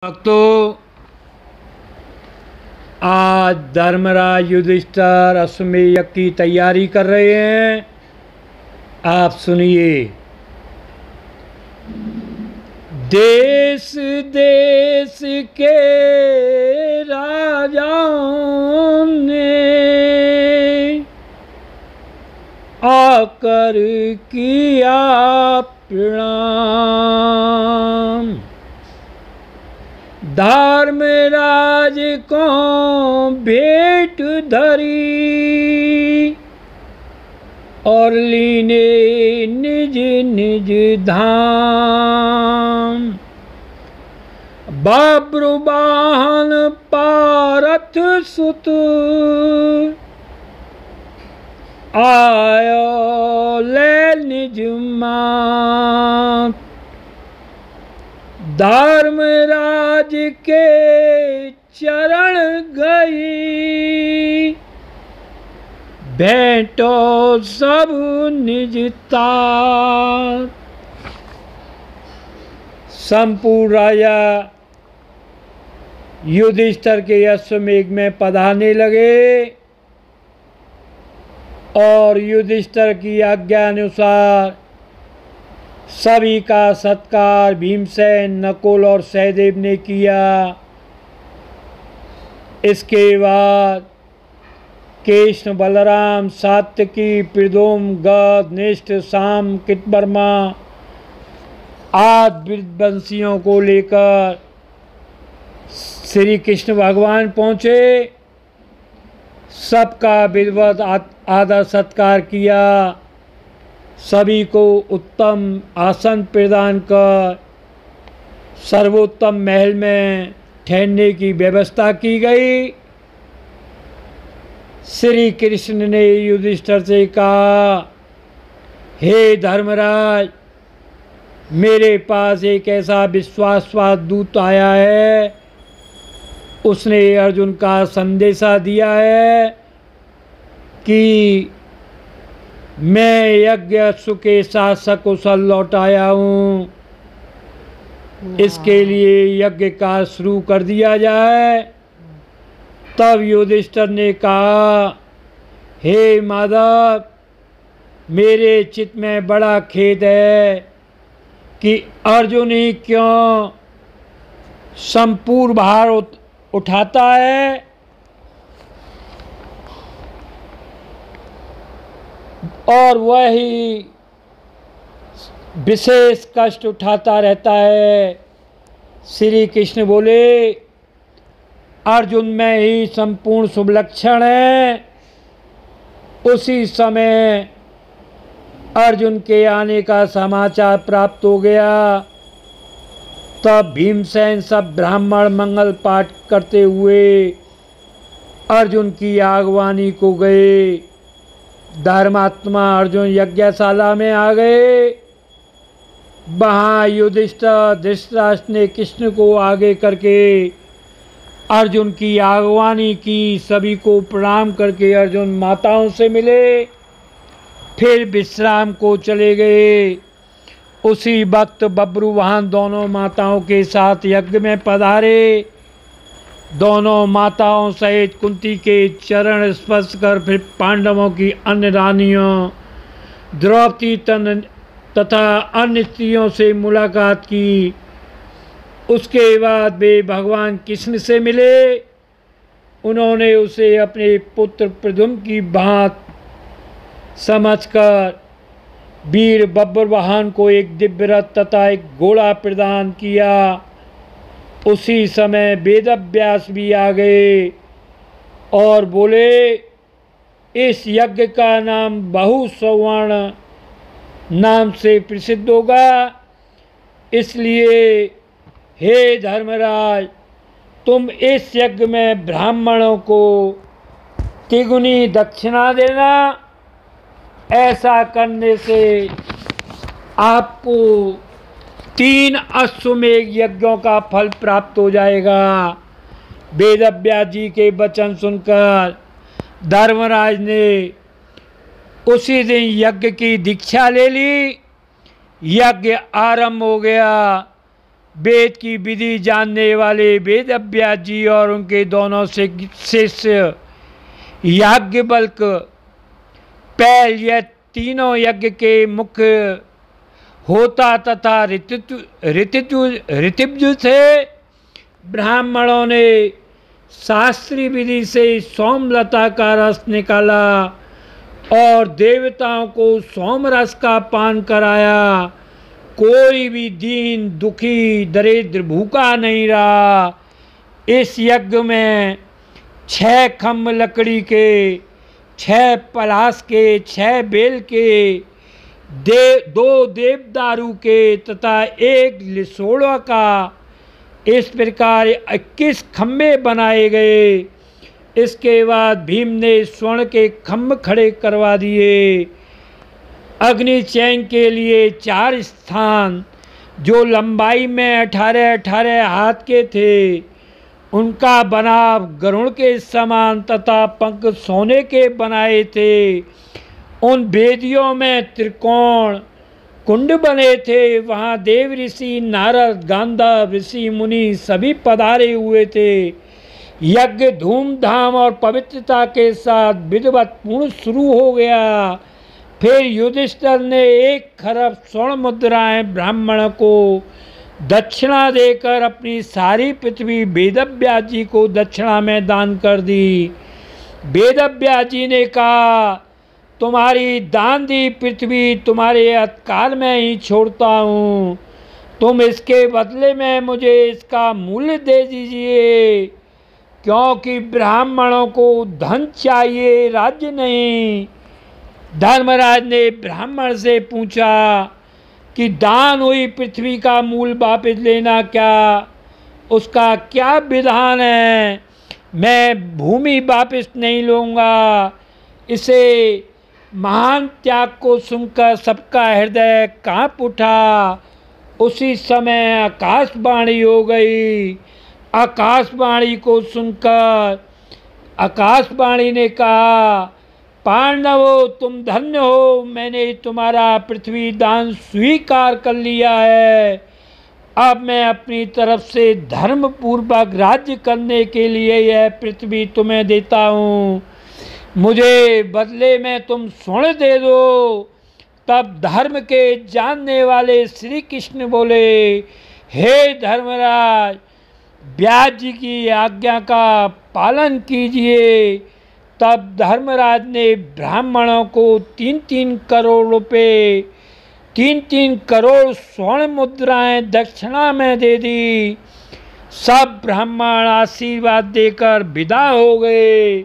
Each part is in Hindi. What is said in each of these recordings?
भक्तों, आज धर्मराज युधिष्ठिर अश्वमेध यज्ञ की तैयारी कर रहे हैं। आप सुनिए। देश देश के राजाओं ने आकर किया प्रणाम। धर्मराज को भेंट धरी और लीने निज निज धाम। बब्रुवाहन पारथ सुत आयो ले निज मात। धर्मराज के चरण गई भेंटो सब निज तात। संपूर्ण राजा युधिष्ठिर के अश्वमेध में पधारने लगे और युधिष्ठिर की आज्ञानुसार सभी का सत्कार भीमसेन, नकुल और सहदेव ने किया। इसके बाद कृष्ण, बलराम, सात्यकी, प्रद्युम्न, गद, निष्ठ, साम, कृतवर्मा आदि वंशियों को लेकर श्री कृष्ण भगवान पहुँचे। सबका विधिवत आदर सत्कार किया। सभी को उत्तम आसन प्रदान कर सर्वोत्तम महल में ठहरने की व्यवस्था की गई। श्री कृष्ण ने युधिष्ठिर से कहा, हे धर्मराज, मेरे पास एक ऐसा विश्वासपात दूत आया है। उसने अर्जुन का संदेशा दिया है कि मैं यज्ञ अश्व के साथ सकुशल लौट आया हूँ। इसके लिए यज्ञ का शुरू कर दिया जाए। तब युधिष्ठिर ने कहा, हे माधव, मेरे चित्त में बड़ा खेद है कि अर्जुन ही क्यों संपूर्ण भार उठाता है और वही विशेष कष्ट उठाता रहता है। श्री कृष्ण बोले, अर्जुन में ही संपूर्ण शुभ लक्षण है। उसी समय अर्जुन के आने का समाचार प्राप्त हो गया। तब भीमसेन सब ब्राह्मण मंगल पाठ करते हुए अर्जुन की आगवानी को गए। धर्मात्मा अर्जुन यज्ञशाला में आ गए। वहाँ युधिष्ठिर, धृतराष्ट्र ने कृष्ण को आगे करके अर्जुन की आगवानी की। सभी को प्रणाम करके अर्जुन माताओं से मिले, फिर विश्राम को चले गए। उसी वक्त बब्रुवाहन दोनों माताओं के साथ यज्ञ में पधारे। दोनों माताओं सहित कुंती के चरण स्पर्श कर फिर पांडवों की अन्य रानियों द्रौपदी तथा अन्य स्त्रियों से मुलाकात की। उसके बाद वे भगवान कृष्ण से मिले। उन्होंने उसे अपने पुत्र प्रद्युम्न की बात समझकर वीर बब्रुवाहन को एक दिव्य रथ तथा एक घोड़ा प्रदान किया। उसी समय वेदव्यास भी आ गए और बोले, इस यज्ञ का नाम बहुसवर्ण नाम से प्रसिद्ध होगा। इसलिए हे धर्मराज, तुम इस यज्ञ में ब्राह्मणों को तिगुनी दक्षिणा देना। ऐसा करने से आपको 3 अश्वमेध यज्ञों का फल प्राप्त हो जाएगा। वेदव्यास जी के वचन सुनकर धर्मराज ने उसी दिन यज्ञ की दीक्षा ले ली। यज्ञ आरंभ हो गया। वेद की विधि जानने वाले वेद व्यास जी और उनके दोनों शिष्य याज्ञवल्क पहल यह तीनों यज्ञ के मुख्य होता तथा ऋतिव्यु थे। ब्राह्मणों ने शास्त्रीय विधि से सोमलता का रस निकाला और देवताओं को सोम रस का पान कराया। कोई भी दीन दुखी दरिद्र भूखा नहीं रहा। इस यज्ञ में 6 खम्भ लकड़ी के, 6 पलाश के, 6 बेल के, 2 देवदारू के तथा 1 लिसोड़ा का, इस प्रकार 21 खम्भे बनाए गए। इसके बाद भीम ने स्वर्ण के खम्भ खड़े करवा दिए। अग्नि चयन के लिए 4 स्थान जो लंबाई में 18-18 हाथ के थे, उनका बनाव गरुड़ के समान तथा पंख सोने के बनाए थे। उन वेदियों में त्रिकोण कुंड बने थे। वहाँ देव ऋषि नारद गांधार ऋषि मुनि सभी पधारे हुए थे। यज्ञ धूमधाम और पवित्रता के साथ विधिवत पूर्ण शुरू हो गया। फिर युधिष्ठिर ने 1 खरब स्वर्ण मुद्राएं ब्राह्मण को दक्षिणा देकर अपनी सारी पृथ्वी वेदव्यास जी को दक्षिणा में दान कर दी। वेदव्यास जी ने कहा, तुम्हारी दान दी पृथ्वी तुम्हारे अधिकार में ही छोड़ता हूँ। तुम इसके बदले में मुझे इसका मूल्य दे दीजिए, क्योंकि ब्राह्मणों को धन चाहिए, राज्य नहीं। धर्मराज ने ब्राह्मण से पूछा कि दान हुई पृथ्वी का मूल वापस लेना क्या, उसका क्या विधान है? मैं भूमि वापस नहीं लूँगा। इसे महान त्याग को सुनकर सबका हृदय कांप उठा। उसी समय आकाशवाणी हो गई। आकाशवाणी को सुनकर आकाशवाणी ने कहा, पांडवों तुम धन्य हो, मैंने तुम्हारा पृथ्वी दान स्वीकार कर लिया है। अब मैं अपनी तरफ से धर्म पूर्वक राज्य करने के लिए यह पृथ्वी तुम्हें देता हूँ। मुझे बदले में तुम स्वर्ण दे दो। तब धर्म के जानने वाले श्री कृष्ण बोले, हे धर्मराज, व्यास जी की आज्ञा का पालन कीजिए। तब धर्मराज ने ब्राह्मणों को 3-3 करोड़ रुपए, 3-3 करोड़ स्वर्ण मुद्राएं दक्षिणा में दे दी। सब ब्राह्मण आशीर्वाद देकर विदा हो गए।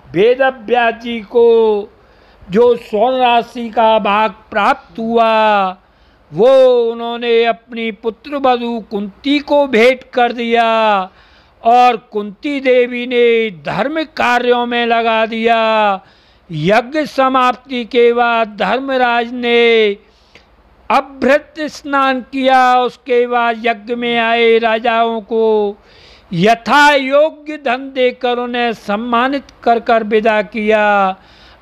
वेदव्यास जी को जो स्वर्ण राशि का भाग प्राप्त हुआ, वो उन्होंने अपनी पुत्र वधू कुंती को भेंट कर दिया और कुंती देवी ने धर्म कार्यों में लगा दिया। यज्ञ समाप्ति के बाद धर्मराज ने अभ्यर्थ स्नान किया। उसके बाद यज्ञ में आए राजाओं को यथा योग्य धन देकर उन्हें सम्मानित कर कर विदा किया।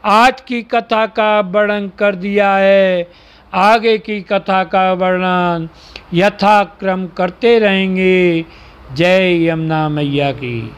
आज की कथा का वर्णन कर दिया है। आगे की कथा का वर्णन यथाक्रम करते रहेंगे। जय यमुना मैया की।